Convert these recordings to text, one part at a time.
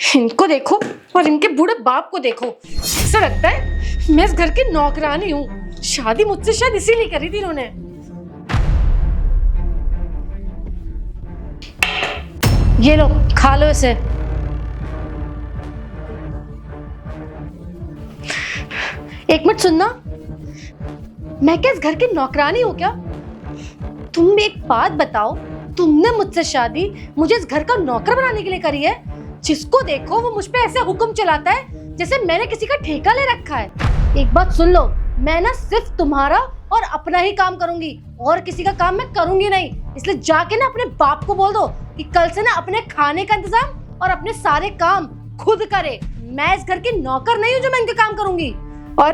इनको देखो और इनके बूढ़े बाप को देखो, ऐसा लगता है मैं इस घर की नौकरानी हूँ। शादी मुझसे शायद इसीलिए करी थी इन्होंने। ये लो खा लो इसे। एक मिनट सुनना, मैं क्या इस घर की नौकरानी हूँ क्या? तुम एक बात बताओ, तुमने मुझसे शादी मुझे इस घर का नौकर बनाने के लिए करी है? जिसको देखो वो मुझ पे ऐसे हुक्म चलाता है जैसे मैंने किसी का ठेका ले रखा है। एक बात सुन लो, मैं ना सिर्फ तुम्हारा और अपना ही काम करूंगी और किसी का काम मैं करूंगी नहीं। इसलिए जाके ना अपने बाप को बोल दो कि कल से ना अपने खाने का इंतजाम और अपने सारे काम खुद करे। मैं इस घर की नौकर नहीं हूँ जो मैं इनके काम करूंगी। और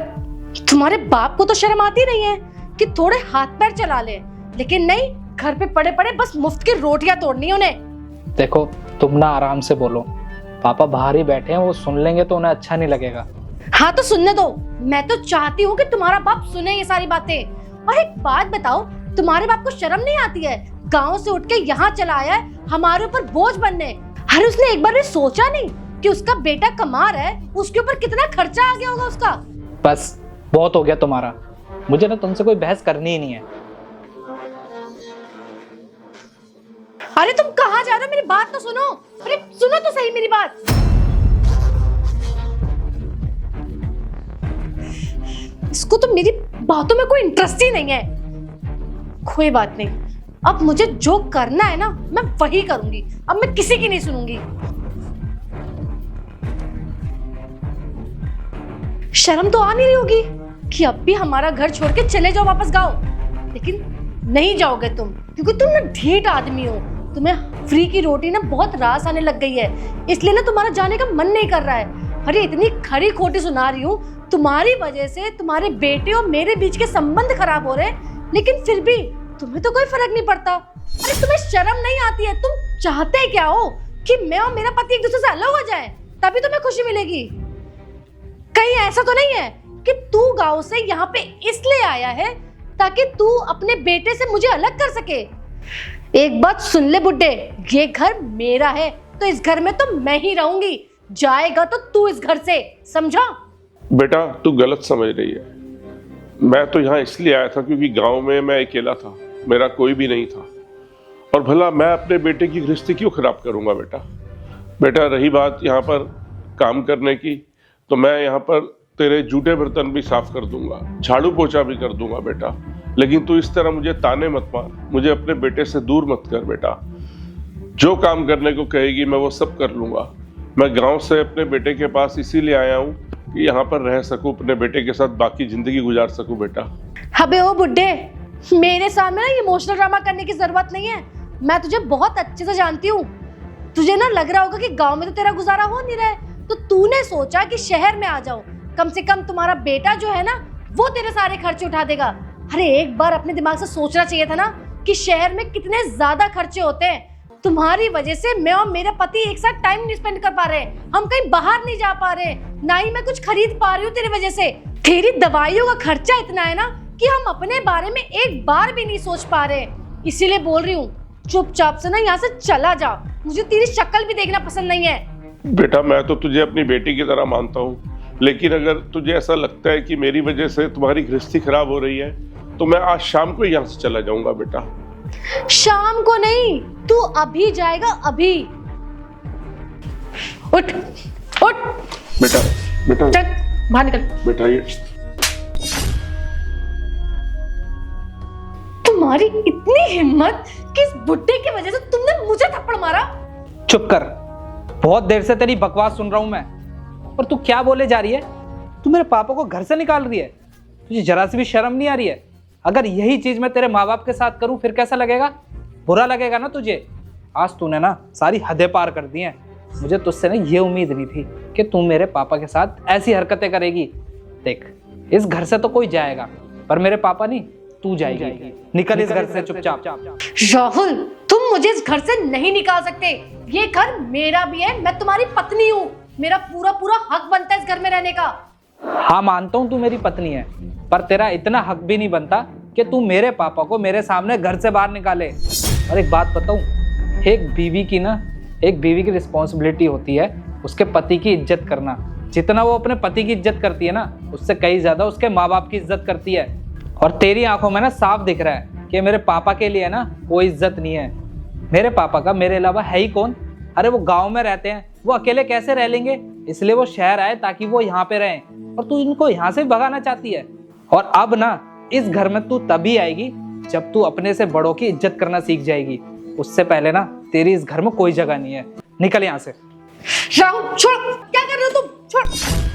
तुम्हारे बाप को तो शर्म आती नहीं है कि थोड़े हाथ पैर चला ले, लेकिन नहीं, घर पे पड़े पड़े बस मुफ्त की रोटियां तोड़नी उन्हें। देखो तुम ना आराम से बोलो, पापा बाहर ही बैठे हैं, वो सुन लेंगे तो उन्हें अच्छा नहीं लगेगा। हाँ तो सुनने दो, मैं तो चाहती हूँ कि तुम्हारा बाप सुने ये सारी बातें। और एक बात बताओ, तुम्हारे बाप को शर्म नहीं आती है? गांव से उठ के यहाँ चला आया है हमारे ऊपर बोझ बनने। अरे उसने एक बार भी सोचा नहीं कि उसका बेटा कमा रहा है, उसके ऊपर कितना खर्चा आ गया होगा उसका। बस बहुत हो गया तुम्हारा, मुझे ना तुमसे कोई बहस करनी ही नहीं है। अरे तुम कहाँ जा रहे हो? मेरी बात तो सुनो। अरे सुनो तो सही मेरी बात। इसको तो मेरी बातों में कोई इंटरेस्ट ही नहीं है। कोई बात नहीं, अब मुझे जो करना है ना मैं वही करूंगी। अब मैं किसी की नहीं सुनूंगी। शर्म तो आ नहीं रही होगी कि अब भी हमारा घर छोड़ के चले जाओ वापस गाँव, लेकिन नहीं जाओगे तुम, क्योंकि तुम ना ढीठ आदमी हो। तुम्हें फ्री की रोटी ना बहुत रास आने लग गई है, इसलिए ना तुम्हारा जाने का मन नहीं कर रहा है। अरे इतनी खरी खोटी सुना रही हूँ, तुम्हारी वजह से तुम्हारे बेटे और मेरे बीच के संबंध खराब हो रहे हैं, लेकिन फिर भी तुम्हें तो कोई फर्क नहीं पड़ता। अरे तुम्हें शर्म नहीं आती है? तुम चाहते क्या हो कि मैं और मेरा पति एक दूसरे से अलग हो जाए, तभी तुम्हें खुशी मिलेगी? कहीं ऐसा तो नहीं है कि तू गाँव से यहाँ पे इसलिए आया है ताकि तू अपने बेटे से मुझे अलग कर सके? एक बात सुन ले बुड्ढे, ये घर मेरा है तो इस घर में तो मैं ही रहूंगी। जाएगा तो तू इस घर से, समझा? बेटा तू गलत समझ रही है। मैं तो यहाँ इसलिए आया था क्योंकि गांव में मैं अकेला था, मेरा कोई भी नहीं था। और भला मैं अपने बेटे की गृहस्थी क्यों खराब करूंगा? बेटा रही बात यहाँ पर काम करने की, तो मैं यहाँ पर तेरे जूठे बर्तन भी साफ कर दूंगा, झाड़ू पोछा भी कर दूंगा बेटा। लेकिन तू इस तरह मुझे ताने मत मार, मुझे अपने बेटे से दूर मत कर बेटा। जो काम करने को कहेगी मैं वो सब कर लूंगा। मैं गांव से अपने बेटे के पास इसीलिए आया हूँ कि यहाँ पर रह सकूं, अपने बेटे के साथ बाकी जिंदगी गुजार सकूं बेटा। अबे ओ बुड्ढे, मेरे सामने ना इमोशनल ड्रामा करने की जरूरत नहीं है। मैं तुझे बहुत अच्छे से जानती हूँ। तुझे ना लग रहा होगा कि गाँव में तो तेरा गुजारा हो नहीं रहा है, तो तूने सोचा कि शहर में आ जाओ, कम से कम तुम्हारा बेटा जो है ना वो तेरे सारे खर्चे उठा देगा। अरे एक बार अपने दिमाग से सोचना चाहिए था ना कि शहर में कितने ज्यादा खर्चे होते हैं। तुम्हारी वजह से मैं और मेरा पति एक साथ टाइम नहीं स्पेंड कर पा रहे, हम कहीं बाहर नहीं जा पा रहे, ना ही मैं कुछ खरीद पा रही हूँ तेरी वजह से। तेरी दवाइयों का खर्चा इतना है ना कि हम अपने बारे में एक बार भी नहीं सोच पा रहे। इसीलिए बोल रही हूँ, चुपचाप से ना यहाँ से चला जा। मुझे तेरी शक्ल भी देखना पसंद नहीं है। बेटा मैं तो तुझे अपनी बेटी की तरह मानता हूँ, लेकिन अगर तुझे ऐसा लगता है कि मेरी वजह से तुम्हारी गृहस्थी खराब हो रही है तो मैं आज शाम को यहाँ से चला जाऊंगा बेटा। शाम को नहीं, तू अभी जाएगा, अभी। उठ उठ बेटा चल बाहर निकल। बेटा ये तुम्हारी इतनी हिम्मत कि इस बुड्ढे की वजह से तुमने मुझे थप्पड़ मारा। चुप कर, बहुत देर से तेरी बकवास सुन रहा हूं मैं। और तू क्या बोले जा रही है? तू मेरे पापा को घर से निकाल रही है? तुझे जरा सी भी शर्म नहीं आ रही है? अगर यही चीज मैं तेरे माँ बाप के साथ करूं फिर कैसा लगेगा? बुरा लगेगा ना तुझे? आज तूने ना सारी हदें पार कर दी हैं। मुझे तुझसे ना ये उम्मीद नहीं थी कि तू मेरे पापा के साथ ऐसी हरकतें करेगी। देख, इस घर से तो कोई जाएगा पर मेरे पापा नहीं, तू जाएगी। निकल इस घर से चुपचाप। राहुल, तुम मुझे इस घर से नहीं निकाल सकते। ये घर मेरा भी है, मैं तुम्हारी पत्नी हूँ। मेरा पूरा पूरा हक बनता है इस घर में रहने का। हाँ मानता हूँ तू मेरी पत्नी है, पर तेरा इतना हक भी नहीं बनता कि तू मेरे पापा को मेरे सामने घर से बाहर निकाले। और एक बात बताऊं, एक बीवी की ना एक बीवी की रिस्पॉन्सिबिलिटी होती है उसके पति की इज्जत करना। जितना वो अपने पति की इज्जत करती है ना, उससे कई ज्यादा उसके माँ बाप की इज्जत करती है। और तेरी आंखों में ना साफ दिख रहा है कि मेरे पापा के लिए ना कोई इज्जत नहीं है। मेरे पापा का मेरे अलावा है ही कौन? अरे वो गांव में रहते हैं, वो अकेले कैसे रह लेंगे? इसलिए वो शहर आए ताकि वो यहाँ पे रहें, और तू इनको यहाँ से भगाना चाहती है। और अब ना इस घर में तू तभी आएगी जब तू अपने से बड़ों की इज्जत करना सीख जाएगी। उससे पहले ना तेरी इस घर में कोई जगह नहीं है। निकल यहाँ से। राहुल छोड़, क्या कर रहे हो तुम? छोड़।